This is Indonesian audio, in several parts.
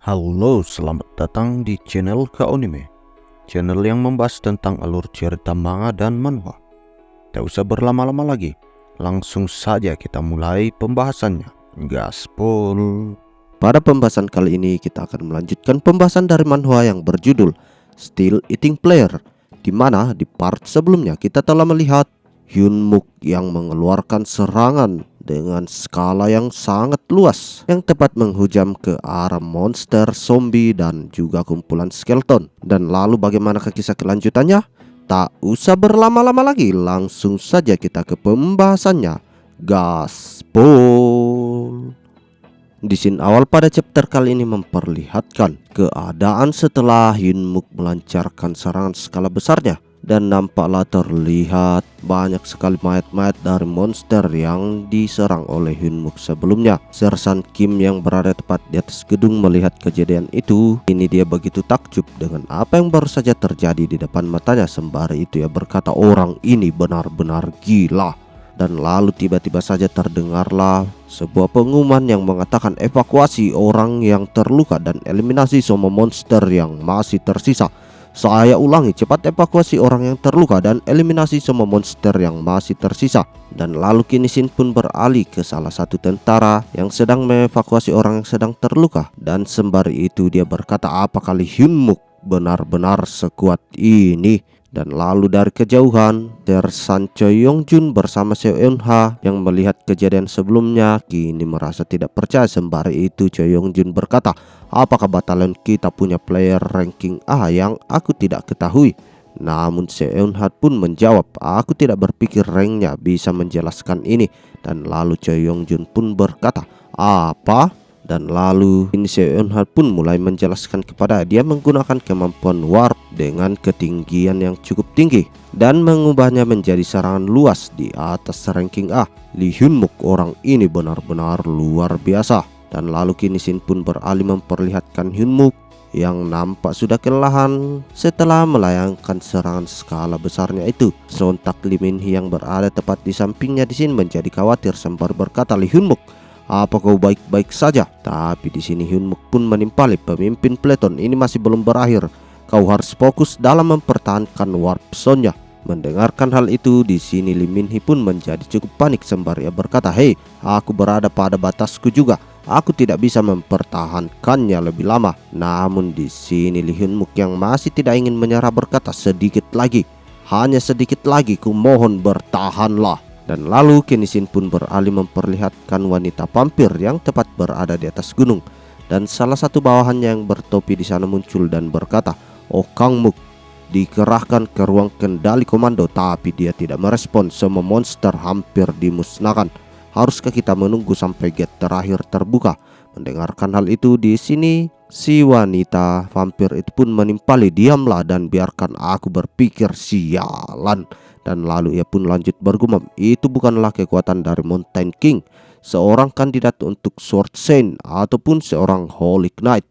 Halo, selamat datang di channel Kaonime, channel yang membahas tentang alur cerita manga dan manhwa. Tak usah berlama-lama lagi, langsung saja kita mulai pembahasannya. Gaspol. Pada pembahasan kali ini kita akan melanjutkan pembahasan dari manhwa yang berjudul Still Eating Player, di mana di part sebelumnya kita telah melihat Hyunmook yang mengeluarkan serangan dengan skala yang sangat luas yang tepat menghujam ke arah monster, zombie, dan juga kumpulan skeleton. Dan lalu bagaimanakah kisah kelanjutannya? Tak usah berlama-lama lagi, langsung saja kita ke pembahasannya. Gaspol. Di scene awal pada chapter kali ini memperlihatkan keadaan setelah Hyunmook melancarkan serangan skala besarnya, dan nampaklah terlihat banyak sekali mayat-mayat dari monster yang diserang oleh Hyunmook sebelumnya. Sersan Kim yang berada tepat di atas gedung melihat kejadian itu. Ini dia begitu takjub dengan apa yang baru saja terjadi di depan matanya. Sembari itu ia berkata, orang ini benar-benar gila. Dan lalu tiba-tiba saja terdengarlah sebuah pengumuman yang mengatakan evakuasi orang yang terluka dan eliminasi semua monster yang masih tersisa. Saya ulangi, cepat evakuasi orang yang terluka dan eliminasi semua monster yang masih tersisa. Dan lalu kini Shin pun beralih ke salah satu tentara yang sedang mengevakuasi orang yang sedang terluka. Dan sembari itu dia berkata, apa kali Hyunmook benar-benar sekuat ini? Dan lalu dari kejauhan, Sersan Choi Yongjun bersama Seo Eun-ha yang melihat kejadian sebelumnya kini merasa tidak percaya. Sembari itu Choi Yongjun berkata, apakah batalion kita punya player ranking A yang aku tidak ketahui? Namun Seo Eun-ha pun menjawab, aku tidak berpikir ranknya bisa menjelaskan ini. Dan lalu Choi Yongjun pun berkata, apa? Dan lalu ini Seo Eun-ha pun mulai menjelaskan kepada dia menggunakan kemampuan warp dengan ketinggian yang cukup tinggi dan mengubahnya menjadi serangan luas di atas ranking A. Lee Hyunmook orang ini benar-benar luar biasa. Dan lalu kini Shin pun beralih memperlihatkan Hyunmook yang nampak sudah kelelahan setelah melayangkan serangan skala besarnya itu. Sontak Lee Min-hee yang berada tepat di sampingnya di sini menjadi khawatir sembari berkata, Lee Hyunmook, apa kau baik-baik saja? Tapi di sini Hyunmook pun menimpali pemimpin peleton, ini masih belum berakhir. Kau harus fokus dalam mempertahankan warp zone-nya. Mendengarkan hal itu, di sini Lee Min-hee pun menjadi cukup panik sembari ia berkata, hei, aku berada pada batasku juga. Aku tidak bisa mempertahankannya lebih lama. Namun di sini Lee Hyunmook yang masih tidak ingin menyerah berkata, sedikit lagi, hanya sedikit lagi, ku mohon bertahanlah. Dan lalu kini Shin pun beralih memperlihatkan wanita vampir yang tepat berada di atas gunung. Dan salah satu bawahannya yang bertopi di sana muncul dan berkata, oh Kang Mook, dikerahkan ke ruang kendali komando. Tapi dia tidak merespon, semua monster hampir dimusnahkan. Haruskah kita menunggu sampai gate terakhir terbuka? Mendengarkan hal itu di sini si wanita vampir itu pun menimpali, diamlah dan biarkan aku berpikir, sialan. Dan lalu ia pun lanjut bergumam, itu bukanlah kekuatan dari Mountain King, seorang kandidat untuk Sword Saint ataupun seorang Holy Knight.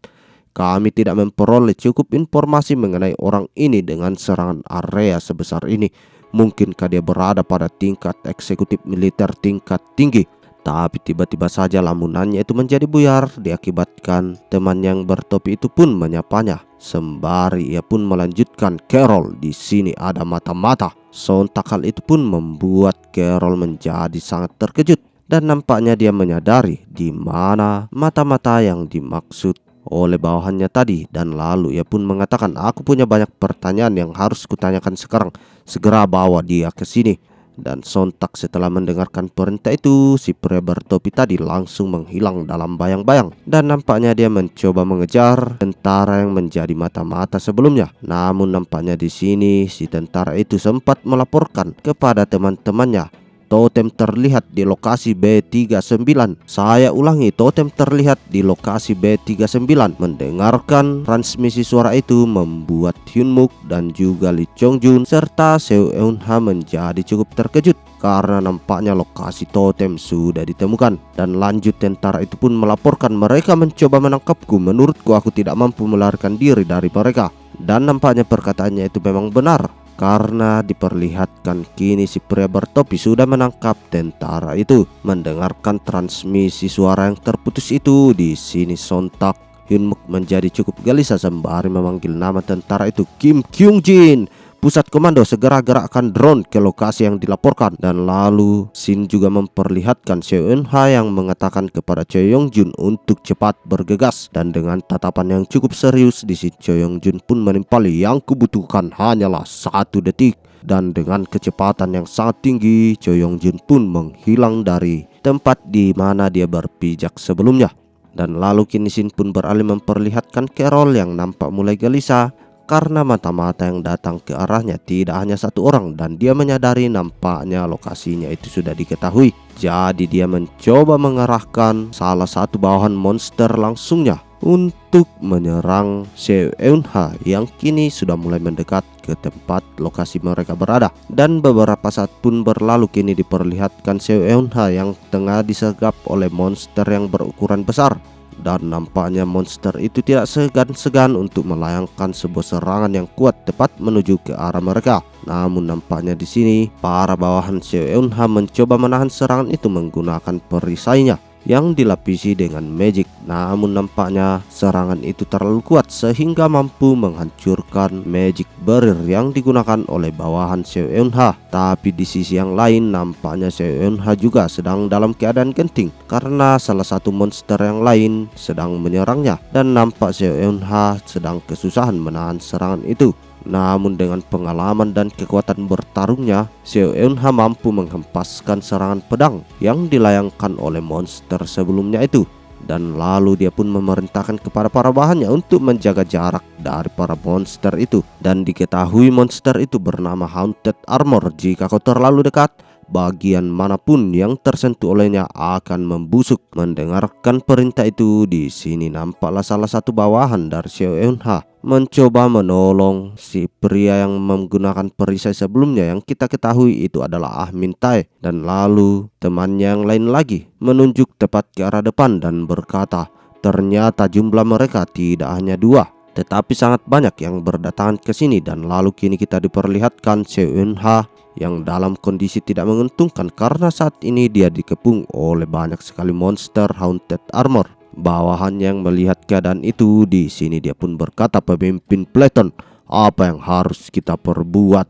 Kami tidak memperoleh cukup informasi mengenai orang ini dengan serangan area sebesar ini. Mungkinkah dia berada pada tingkat eksekutif militer tingkat tinggi? Tapi tiba-tiba saja lamunannya itu menjadi buyar diakibatkan teman yang bertopi itu pun menyapanya. Sembari ia pun melanjutkan, Carol, di sini ada mata-mata. Sontak hal itu pun membuat Carol menjadi sangat terkejut dan nampaknya dia menyadari di mana mata-mata yang dimaksud oleh bawahannya tadi. Dan lalu ia pun mengatakan, aku punya banyak pertanyaan yang harus kutanyakan sekarang. Segera bawa dia ke sini. Dan sontak setelah mendengarkan perintah itu, si pria bertopi tadi langsung menghilang dalam bayang-bayang. Dan nampaknya dia mencoba mengejar tentara yang menjadi mata-mata sebelumnya. Namun nampaknya di sini si tentara itu sempat melaporkan kepada teman-temannya, totem terlihat di lokasi B39. Saya ulangi, totem terlihat di lokasi B39. Mendengarkan transmisi suara itu membuat Hyunmook dan juga Lee Chongjun serta Seo Eun-ha menjadi cukup terkejut karena nampaknya lokasi totem sudah ditemukan. Dan lanjut tentara itu pun melaporkan, mereka mencoba menangkapku. Menurutku aku tidak mampu melarikan diri dari mereka. Dan nampaknya perkataannya itu memang benar, karena diperlihatkan kini si pria bertopi sudah menangkap tentara itu. Mendengarkan transmisi suara yang terputus itu, di sini sontak Hyunmook menjadi cukup gelisah sembari memanggil nama tentara itu, Kim Kyung Jin. Pusat komando segera gerakkan drone ke lokasi yang dilaporkan. Dan lalu Shin juga memperlihatkan Seo Eun-ha yang mengatakan kepada Choi Yong-jun untuk cepat bergegas. Dan dengan tatapan yang cukup serius, di sini Choi Yong-jun pun menimpali, yang kubutuhkan hanyalah 1 detik. Dan dengan kecepatan yang sangat tinggi, Choi Yong-jun pun menghilang dari tempat di mana dia berpijak sebelumnya. Dan lalu kini Shin pun beralih memperlihatkan Carol yang nampak mulai gelisah karena mata-mata yang datang ke arahnya tidak hanya 1 orang, dan dia menyadari nampaknya lokasinya itu sudah diketahui. Jadi dia mencoba mengerahkan salah satu bawahan monster langsungnya untuk menyerang Seo Eun-ha yang kini sudah mulai mendekat ke tempat lokasi mereka berada. Dan beberapa saat pun berlalu, kini diperlihatkan Seo Eun-ha yang tengah disergap oleh monster yang berukuran besar. Dan nampaknya monster itu tidak segan-segan untuk melayangkan sebuah serangan yang kuat tepat menuju ke arah mereka. Namun nampaknya di sini para bawahan Seo Eun-ha mencoba menahan serangan itu menggunakan perisainya yang dilapisi dengan magic. Namun nampaknya serangan itu terlalu kuat sehingga mampu menghancurkan magic barrier yang digunakan oleh bawahan Seo Eun-ha. Tapi di sisi yang lain nampaknya Seo Eun-ha juga sedang dalam keadaan genting karena salah satu monster yang lain sedang menyerangnya, dan nampak Seo Eun-ha sedang kesusahan menahan serangan itu. Namun dengan pengalaman dan kekuatan bertarungnya, Seo Eun-ha mampu menghempaskan serangan pedang yang dilayangkan oleh monster sebelumnya itu. Dan lalu dia pun memerintahkan kepada para bawahannya untuk menjaga jarak dari para monster itu. Dan diketahui monster itu bernama Haunted Armor. Jika kau terlalu dekat, bagian manapun yang tersentuh olehnya akan membusuk. Mendengarkan perintah itu, di sini nampaklah salah satu bawahan dari Seo Eun-ha mencoba menolong si pria yang menggunakan perisai sebelumnya yang kita ketahui itu adalah Ah Min Tae. Dan lalu temannya yang lain lagi menunjuk tepat ke arah depan dan berkata, ternyata jumlah mereka tidak hanya 2, tetapi sangat banyak yang berdatangan ke sini. Dan lalu kini kita diperlihatkan Seo Eun-ha yang dalam kondisi tidak menguntungkan karena saat ini dia dikepung oleh banyak sekali monster Haunted Armor. Bawahan yang melihat keadaan itu, di sini dia pun berkata, pemimpin Platon, apa yang harus kita perbuat?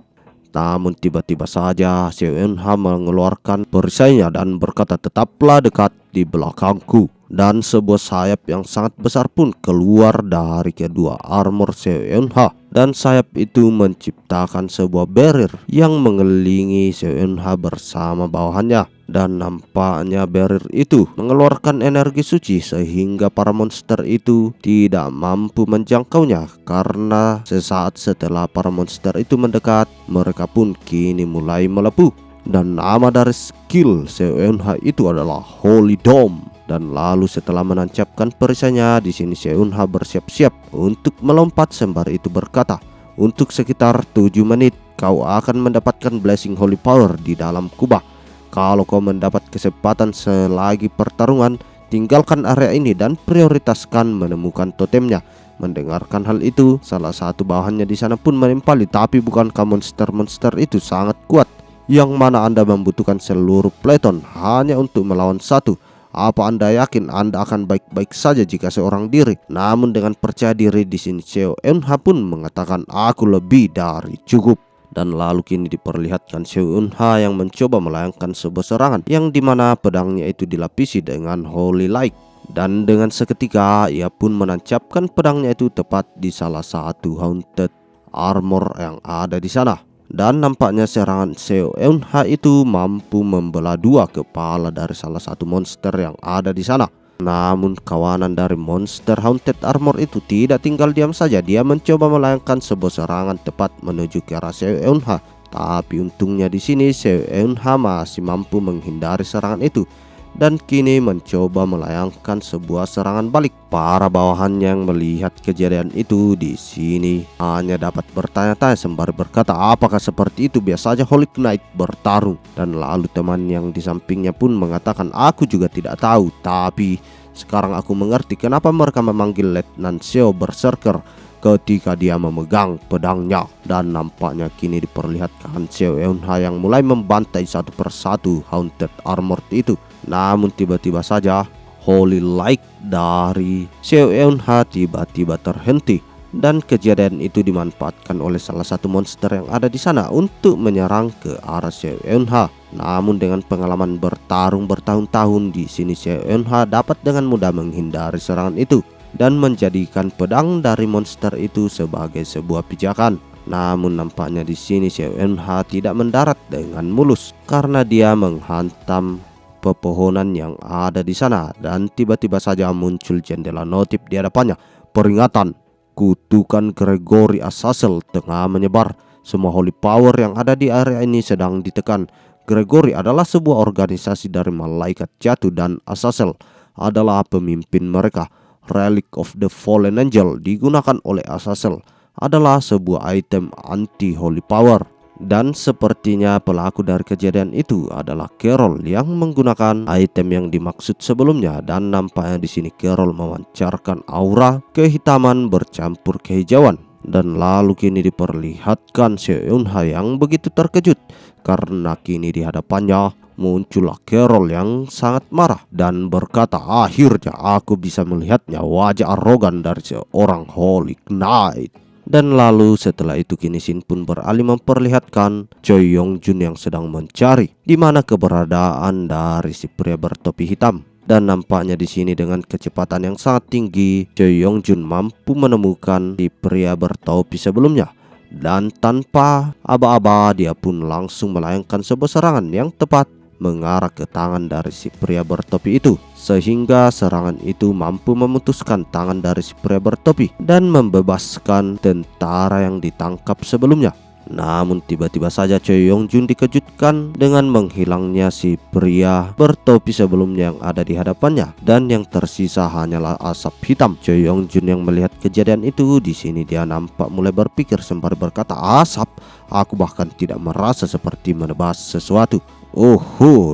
Namun tiba-tiba saja Seo Eun-ha mengeluarkan perisainya dan berkata, tetaplah dekat di belakangku. Dan sebuah sayap yang sangat besar pun keluar dari kedua armor Seo Eun-ha. Dan sayap itu menciptakan sebuah barrier yang mengelilingi Seo Eun-ha bersama bawahannya. Dan nampaknya barrier itu mengeluarkan energi suci sehingga para monster itu tidak mampu menjangkaunya. Karena sesaat setelah para monster itu mendekat, mereka pun kini mulai melepuh. Dan nama dari skill Seo Eun-ha itu adalah Holy Dome. Dan lalu setelah menancapkan perisainya, di sini Seo Eun-ha bersiap-siap untuk melompat sembari itu berkata, untuk sekitar 7 menit kau akan mendapatkan blessing holy power di dalam kubah. Kalau kau mendapat kesempatan selagi pertarungan, tinggalkan area ini dan prioritaskan menemukan totemnya. Mendengarkan hal itu, salah satu bawahannya di sana pun menimpali, tapi bukankah monster-monster itu sangat kuat, yang mana Anda membutuhkan seluruh Platon hanya untuk melawan 1? Apa Anda yakin Anda akan baik-baik saja jika seorang diri? Namun dengan percaya diri di sini Seo Eun-ha pun mengatakan, aku lebih dari cukup. Dan lalu kini diperlihatkan Seo Eun-ha yang mencoba melayangkan sebuah serangan yang dimana pedangnya itu dilapisi dengan holy light. Dan dengan seketika ia pun menancapkan pedangnya itu tepat di salah satu Haunted Armor yang ada di sana. Dan nampaknya serangan Seo Eun-ha itu mampu membelah 2 kepala dari salah satu monster yang ada di sana. Namun kawanan dari monster Haunted Armor itu tidak tinggal diam saja. Dia mencoba melayangkan sebuah serangan tepat menuju ke arah Seo Eun-ha. Tapi untungnya di sini Seo Eun-ha masih mampu menghindari serangan itu dan kini mencoba melayangkan sebuah serangan balik. Para bawahan yang melihat kejadian itu di sini hanya dapat bertanya-tanya sembari berkata, apakah seperti itu biasa saja Holy Knight bertarung? Dan lalu teman yang di sampingnya pun mengatakan, aku juga tidak tahu, tapi sekarang aku mengerti kenapa mereka memanggil Letnan Seo Berserker ketika dia memegang pedangnya. Dan nampaknya kini diperlihatkan Seo Eun-ha yang mulai membantai satu persatu Haunted Armor itu. Namun tiba-tiba saja Holy Light dari Seo Eun Ha tiba-tiba terhenti, dan kejadian itu dimanfaatkan oleh salah satu monster yang ada di sana untuk menyerang ke arah Seo Eun Ha. Namun dengan pengalaman bertarung bertahun-tahun di sini, Seo Eun Ha dapat dengan mudah menghindari serangan itu dan menjadikan pedang dari monster itu sebagai sebuah pijakan. Namun nampaknya di sini Seo Eun Ha tidak mendarat dengan mulus karena dia menghantam pepohonan yang ada di sana, dan tiba-tiba saja muncul jendela notif di hadapannya. Peringatan, kutukan Gregory Azazel tengah menyebar. Semua holy power yang ada di area ini sedang ditekan. Gregory adalah sebuah organisasi dari malaikat jatuh dan Azazel adalah pemimpin mereka. Relic of the Fallen Angel digunakan oleh Azazel adalah sebuah item anti holy power, dan sepertinya pelaku dari kejadian itu adalah Carol yang menggunakan item yang dimaksud sebelumnya, dan nampaknya di sini Carol memancarkan aura kehitaman bercampur kehijauan, dan lalu kini diperlihatkan Seo Eun Ha yang begitu terkejut karena kini di hadapannya muncullah Carol yang sangat marah dan berkata, akhirnya aku bisa melihatnya, wajah arogan dari seorang Holy Knight. Dan lalu setelah itu kini Shin pun beralih memperlihatkan Choi Yong Jun yang sedang mencari di mana keberadaan dari si pria bertopi hitam. Dan nampaknya di sini dengan kecepatan yang sangat tinggi, Choi Yong Jun mampu menemukan si pria bertopi sebelumnya. Dan tanpa aba-aba dia pun langsung melayangkan sebuah serangan yang tepat mengarah ke tangan dari si pria bertopi itu, sehingga serangan itu mampu memutuskan tangan dari si pria bertopi dan membebaskan tentara yang ditangkap sebelumnya. Namun tiba-tiba saja Choi Yong Jun dikejutkan dengan menghilangnya si pria bertopi sebelumnya yang ada di hadapannya, dan yang tersisa hanyalah asap hitam. Choi Yong Jun yang melihat kejadian itu, di sini dia nampak mulai berpikir sembari berkata, asap, aku bahkan tidak merasa seperti menebas sesuatu.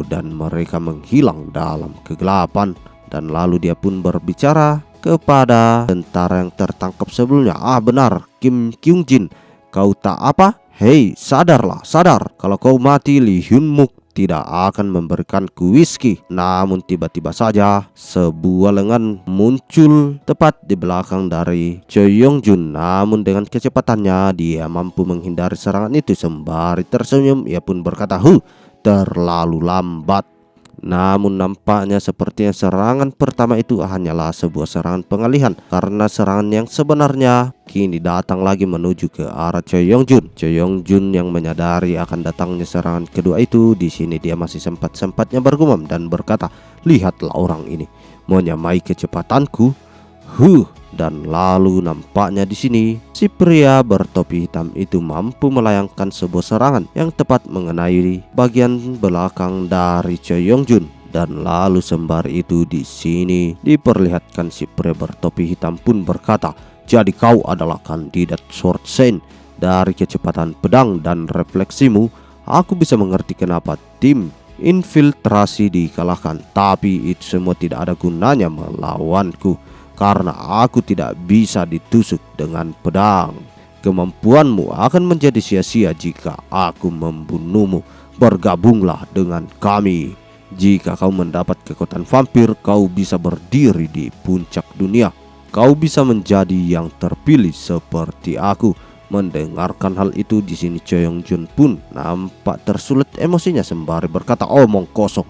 Dan mereka menghilang dalam kegelapan. Dan lalu dia pun berbicara kepada tentara yang tertangkap sebelumnya. Benar, Kim Kyung Jin, kau tak apa? Hei, sadarlah, sadar. Kalau kau mati, Lee Hyun Mook tidak akan memberikanku whisky. Namun tiba-tiba saja sebuah lengan muncul tepat di belakang dari Choi Yong Jun. Namun dengan kecepatannya dia mampu menghindari serangan itu. Sembari tersenyum, ia pun berkata, terlalu lambat. Namun nampaknya sepertinya serangan pertama itu hanyalah sebuah serangan pengalihan, karena serangan yang sebenarnya kini datang lagi menuju ke arah Choi Yong Jun. Choi Yong Jun yang menyadari akan datangnya serangan kedua itu, di sini dia masih sempat-sempatnya bergumam dan berkata, lihatlah orang ini menyamai kecepatanku. Dan lalu nampaknya di sini si pria bertopi hitam itu mampu melayangkan sebuah serangan yang tepat mengenai bagian belakang dari Choi Yong Jun. Dan lalu sembari itu di sini diperlihatkan si pria bertopi hitam pun berkata, jadi kau adalah kandidat Sword Saint. Dari kecepatan pedang dan refleksimu, aku bisa mengerti kenapa tim infiltrasi dikalahkan. Tapi itu semua tidak ada gunanya melawanku, karena aku tidak bisa ditusuk dengan pedang. Kemampuanmu akan menjadi sia-sia jika aku membunuhmu. Bergabunglah dengan kami. Jika kau mendapat kekuatan vampir, kau bisa berdiri di puncak dunia. Kau bisa menjadi yang terpilih seperti aku. Mendengarkan hal itu, di sini Choi Yong Jun pun nampak tersulut emosinya sembari berkata, omong kosong,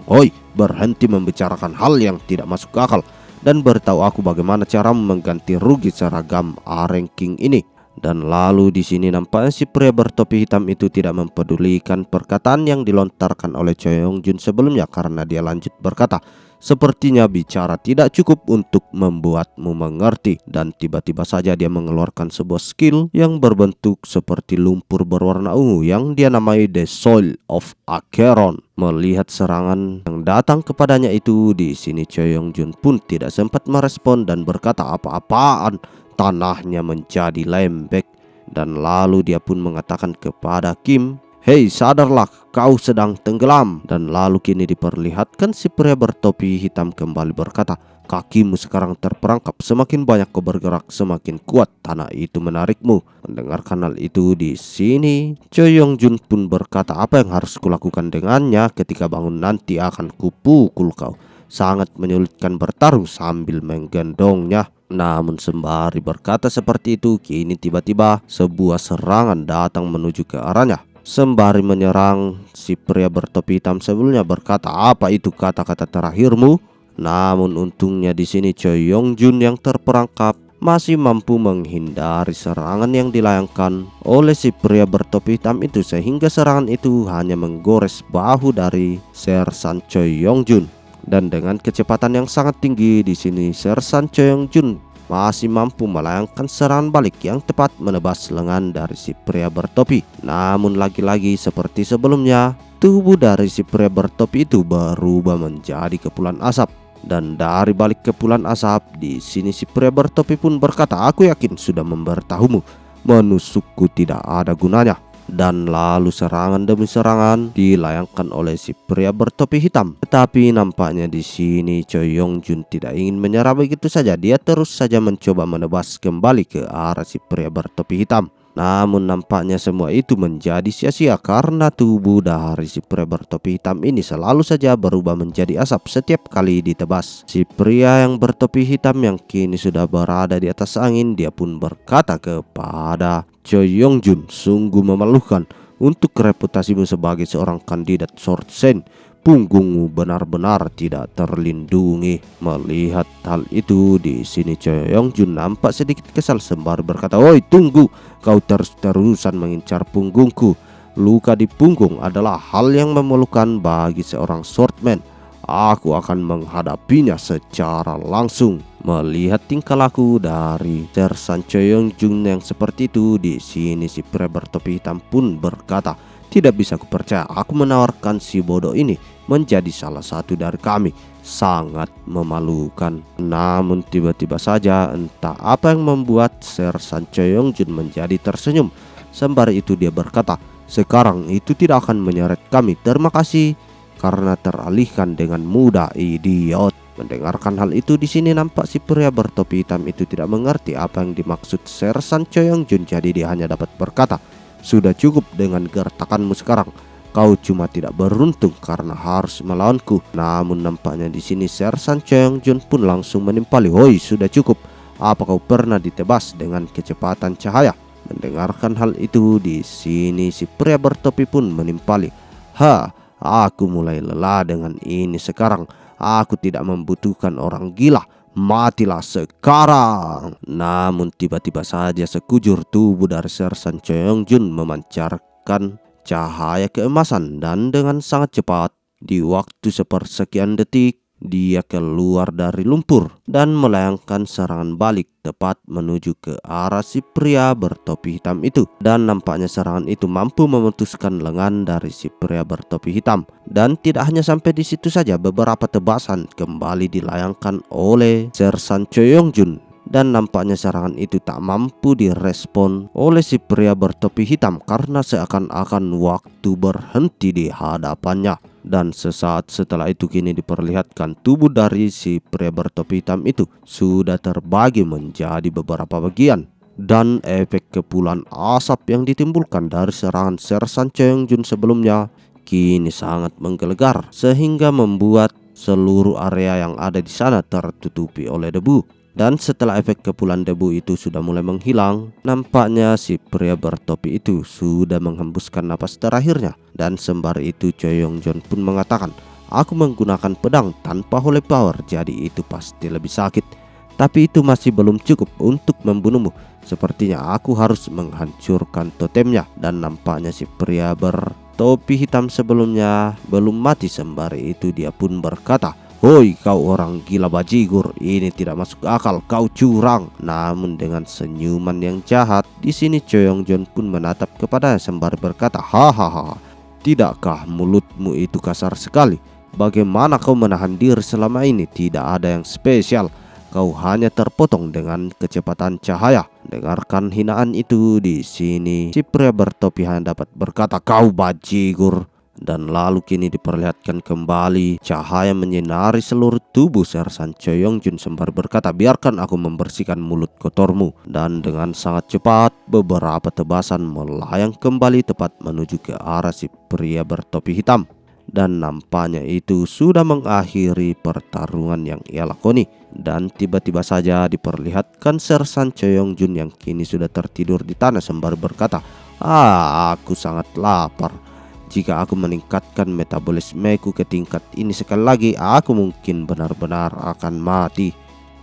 berhenti membicarakan hal yang tidak masuk akal dan beritahu aku bagaimana cara mengganti rugi seragam ranking ini. Dan lalu di sini nampaknya si pria bertopi hitam itu tidak mempedulikan perkataan yang dilontarkan oleh Choi Yong Jun sebelumnya, karena dia lanjut berkata, sepertinya bicara tidak cukup untuk membuatmu mengerti. Dan tiba-tiba saja dia mengeluarkan sebuah skill yang berbentuk seperti lumpur berwarna ungu yang dia namai The Soil of Acheron. Melihat serangan yang datang kepadanya itu, di sini Choi Yong Jun pun tidak sempat merespon dan berkata, apa-apaan, tanahnya menjadi lembek. Dan lalu dia pun mengatakan kepada Kim, hei, sadarlah, kau sedang tenggelam. Dan lalu kini diperlihatkan si pria bertopi hitam kembali berkata, kakimu sekarang terperangkap, semakin banyak kau bergerak semakin kuat tanah itu menarikmu. Mendengarkan hal itu, di sini Choi Yong Jun pun berkata, apa yang harus kulakukan dengannya? Ketika bangun nanti akan kupukul kau. sangat menyulitkan bertarung sambil menggendongnya. Namun sembari berkata seperti itu, kini tiba-tiba sebuah serangan datang menuju ke arahnya. Sembari menyerang, si pria bertopi hitam sebelumnya berkata, "Apa itu kata-kata terakhirmu?" Namun untungnya di sini Choi Yong Jun yang terperangkap masih mampu menghindari serangan yang dilayangkan oleh si pria bertopi hitam itu, sehingga serangan itu hanya menggores bahu dari Sersan Choi Yong Jun. Dan dengan kecepatan yang sangat tinggi di sini Sersan Choi Yong Jun masih mampu melayangkan serangan balik yang tepat menebas lengan dari si pria bertopi. Namun lagi-lagi seperti sebelumnya, tubuh dari si pria bertopi itu berubah menjadi kepulan asap. Dan dari balik kepulan asap, di sini si pria bertopi pun berkata, "Aku yakin sudah memberitahumu, menusukku tidak ada gunanya." Dan lalu serangan demi serangan dilayangkan oleh si pria bertopi hitam. Tetapi nampaknya di sini Choi Yong Jun tidak ingin menyerah begitu saja. Dia terus saja mencoba menebas kembali ke arah si pria bertopi hitam. Namun nampaknya semua itu menjadi sia-sia karena tubuh dari si pria bertopi hitam ini selalu saja berubah menjadi asap setiap kali ditebas. Si pria yang bertopi hitam yang kini sudah berada di atas angin, dia pun berkata kepada Choi Yong Jun, "Sungguh memalukan untuk reputasimu sebagai seorang kandidat Sword Sen. Punggungmu benar-benar tidak terlindungi." Melihat hal itu, di sini Choi Yong Jun nampak sedikit kesal sembari berkata, "Oi, tunggu, kau terus-terusan mengincar punggungku. Luka di punggung adalah hal yang memalukan bagi seorang swordman. Aku akan menghadapinya secara langsung." Melihat tingkah laku dari Sersan Choi Yong Jun yang seperti itu, di sini si pria bertopi hitam pun berkata, "Tidak bisa kupercaya aku menawarkan si bodoh ini menjadi salah satu dari kami. Sangat memalukan." Namun tiba-tiba saja entah apa yang membuat Sersan Choi Yong Jun menjadi tersenyum. Sembari itu dia berkata, "Sekarang itu tidak akan menyeret kami. Terima kasih karena teralihkan dengan mudah, idiot." Mendengarkan hal itu, di sini nampak si pria bertopi hitam itu tidak mengerti apa yang dimaksud Sersan Choi Yong Jun. Jadi dia hanya dapat berkata, "Sudah cukup dengan gertakanmu sekarang. Kau cuma tidak beruntung karena harus melawanku." Namun nampaknya di sini Sersan Choi Yong Jun pun langsung menimpali, "Hoi, sudah cukup. Apa kau pernah ditebas dengan kecepatan cahaya?" Mendengarkan hal itu, di sini si pria bertopi pun menimpali, Aku mulai lelah dengan ini sekarang. Aku tidak membutuhkan orang gila. Matilah sekarang." Namun tiba-tiba saja sekujur tubuh dari Sersan Choi Yong Jun memancarkan cahaya keemasan, dan dengan sangat cepat di waktu sepersekian detik dia keluar dari lumpur dan melayangkan serangan balik tepat menuju ke arah si pria bertopi hitam itu. Dan nampaknya serangan itu mampu memutuskan lengan dari si pria bertopi hitam. Dan tidak hanya sampai di situ saja, beberapa tebasan kembali dilayangkan oleh Sersan Choi Yong Jun. Dan nampaknya serangan itu tak mampu direspon oleh si pria bertopi hitam karena seakan-akan waktu berhenti di hadapannya. Dan sesaat setelah itu kini diperlihatkan tubuh dari si pria bertopi hitam itu sudah terbagi menjadi beberapa bagian. Dan efek kepulan asap yang ditimbulkan dari serangan Sersan Choi Yong Jun sebelumnya kini sangat menggelegar, sehingga membuat seluruh area yang ada di sana tertutupi oleh debu. Dan setelah efek kepulan debu itu sudah mulai menghilang, nampaknya si pria bertopi itu sudah menghembuskan napas terakhirnya. Dan sembari itu Choi Yong Jun pun mengatakan, "Aku menggunakan pedang tanpa holy power, jadi itu pasti lebih sakit. Tapi itu masih belum cukup untuk membunuhmu. Sepertinya aku harus menghancurkan totemnya." Dan nampaknya si pria bertopi hitam sebelumnya belum mati. Sembari itu dia pun berkata, "Hoi, kau orang gila bajigur, ini tidak masuk akal, kau curang." Namun dengan senyuman yang jahat, di sini Choi Yong Jun pun menatap kepadanya sembari berkata, "Hahaha, tidakkah mulutmu itu kasar sekali? Bagaimana kau menahan diri selama ini? Tidak ada yang spesial. Kau hanya terpotong dengan kecepatan cahaya." Dengarkan hinaan itu, di sini si pria bertopi hanya dapat berkata, "Kau bajigur." Dan lalu kini diperlihatkan kembali cahaya menyinari seluruh tubuh Sersan Choi Yong Jun sembari berkata, "Biarkan aku membersihkan mulut kotormu." Dan dengan sangat cepat beberapa tebasan melayang kembali tepat menuju ke arah si pria bertopi hitam. dan nampaknya itu sudah mengakhiri pertarungan yang ia lakoni. Dan tiba-tiba saja diperlihatkan Sersan Choi Yong Jun yang kini sudah tertidur di tanah sembari berkata, aku sangat lapar. Jika aku meningkatkan metabolismeku ke tingkat ini sekali lagi, aku mungkin benar-benar akan mati.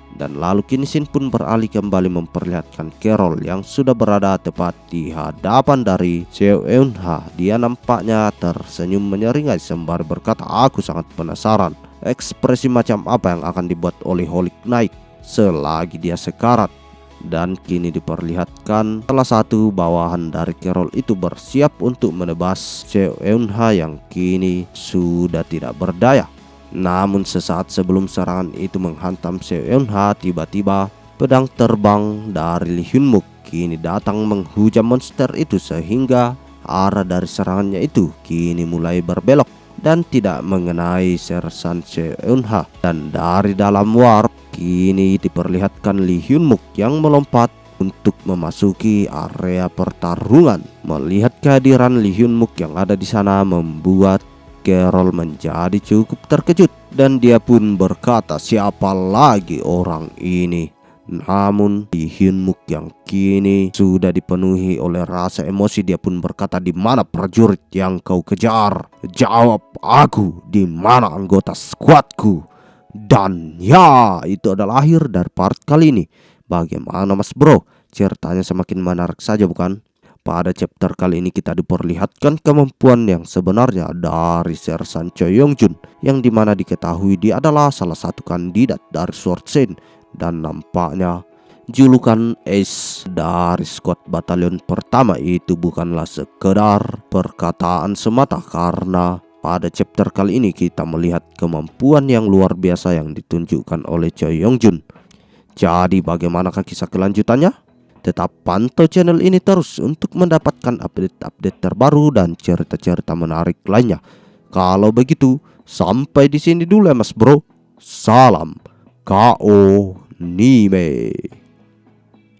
Dan lalu kini Shin pun beralih kembali memperlihatkan Carol yang sudah berada tepat di hadapan dari Seo Eun Ha. Dia nampaknya tersenyum menyeringai sembari berkata, aku sangat penasaran ekspresi macam apa yang akan dibuat oleh Holy Knight selagi dia sekarat. Dan kini diperlihatkan salah satu bawahan dari Carol itu bersiap untuk menebas Seo Eun Ha yang kini sudah tidak berdaya. Namun sesaat sebelum serangan itu menghantam Seo Eun Ha, tiba-tiba pedang terbang dari Lee Hyun Mook kini datang menghujam monster itu, sehingga arah dari serangannya itu kini mulai berbelok dan tidak mengenai Sersan Seo Eun Ha. Dan dari dalam warp kini diperlihatkan Lee Hyun Mook yang melompat untuk memasuki area pertarungan. Melihat kehadiran Lee Hyun Mook yang ada di sana membuat Carol menjadi cukup terkejut dan dia pun berkata, siapa lagi orang ini? Namun Lee Hyun Mook yang kini sudah dipenuhi oleh rasa emosi, dia pun berkata, di mana prajurit yang kau kejar? Jawab aku, di mana anggota skuadku? Dan ya, itu adalah akhir dari part kali ini. Bagaimana Mas Bro? Ceritanya semakin menarik saja bukan? Pada chapter kali ini kita diperlihatkan kemampuan yang sebenarnya dari Sersan Choi Yong Jun, yang dimana diketahui dia adalah salah satu kandidat dari Sword Saint. Dan nampaknya julukan Ace dari skuad batalion pertama itu bukanlah sekedar perkataan semata, karena pada chapter kali ini kita melihat kemampuan yang luar biasa yang ditunjukkan oleh Choi Yong Jun. Jadi bagaimanakah kisah kelanjutannya? Tetap pantau channel ini terus untuk mendapatkan update-update terbaru dan cerita-cerita menarik lainnya. Kalau begitu, sampai di sini dulu ya Mas Bro. Salam KO Nime.